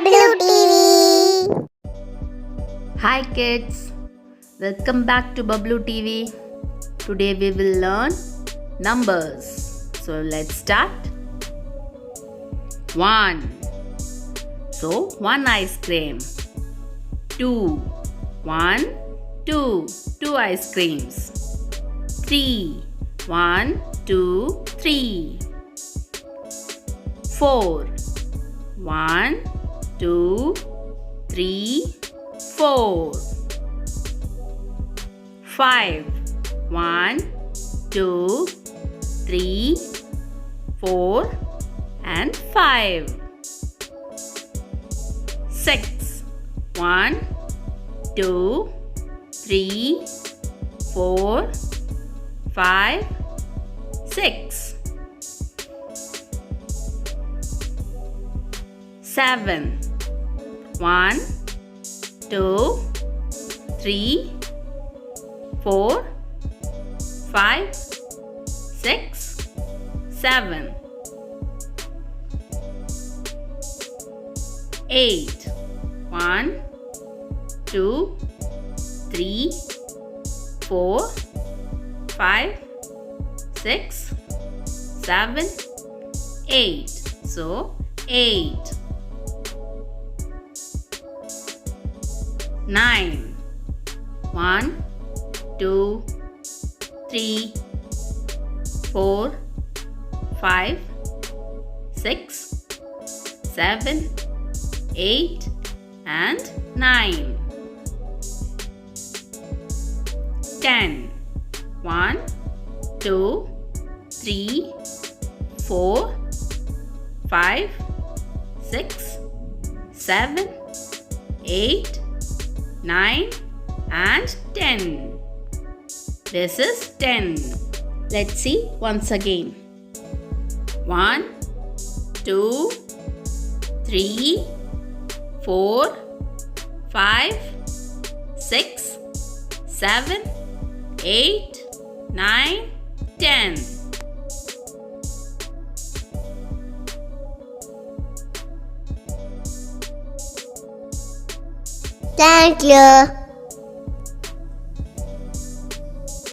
Bablu TV. Hi kids, welcome back to Bablu TV. Today we will learn numbers. So let's start. 1. So 1 ice cream. 2. 1, 2. 2 ice creams. 3. 1, 2, 3. 4. 1, 2, 3, 4. 5. 1, 2, 3, 4 and 5. 6. 1, 2, 3, 4, 5, 6. 7. 1, 2, 3, 4, 5, 6, 7. 8. 1, 2, 3, 4, 5, 6, 7, 8. So 8. 9. 1, 2, 3, 4, 5, 6, 7, 8 and 9. 10. 1, 2, 3, 4, 5, 6, 7, 8, 9 and 10. This is 10. Let's see once again. 1, 2, 3, 4, 5, 6, 7, 8, 9, 10. Thank you.